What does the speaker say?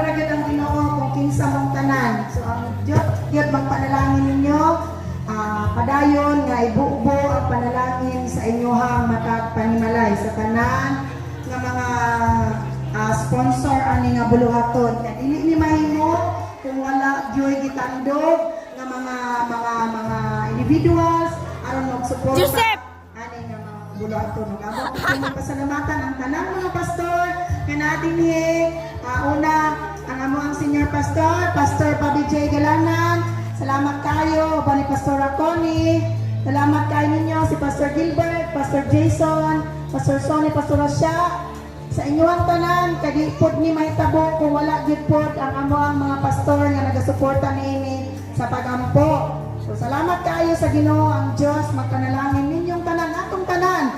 ra gyud ang Ginoo kung kinsa mong tanan. So ang Dios gyud magpanalangin ninyo. Padayon nga ibuubo ang panalangin sa inyohang matag panimalay sa tanan nga mga sponsor ani nga buluhaton. Kaya dili ni mahimo kung wala joy gitandog nga mga individuals aron magsuporta Joseph! ani nga mga buluhaton. Amo ko pasalamatan ang tanan mga pastor nga natin ni una ang amo ang senior pastor, Pastor Bobby J. Galanan. Salamat kayo, ni Pastor Connie. Salamat kayo ninyo, si Pastor Gilbert, Pastor Jason, Pastor Sonny, Pastor Rasha. Sa inyong tanan, kadipod ni mahitabo kung wala gipod ang amo ang mga pastor nga nagasuporta niini sa pagampo. So salamat kayo sa Ginoo ang Dios, magpanalangin ninyong tanan, atong tanan.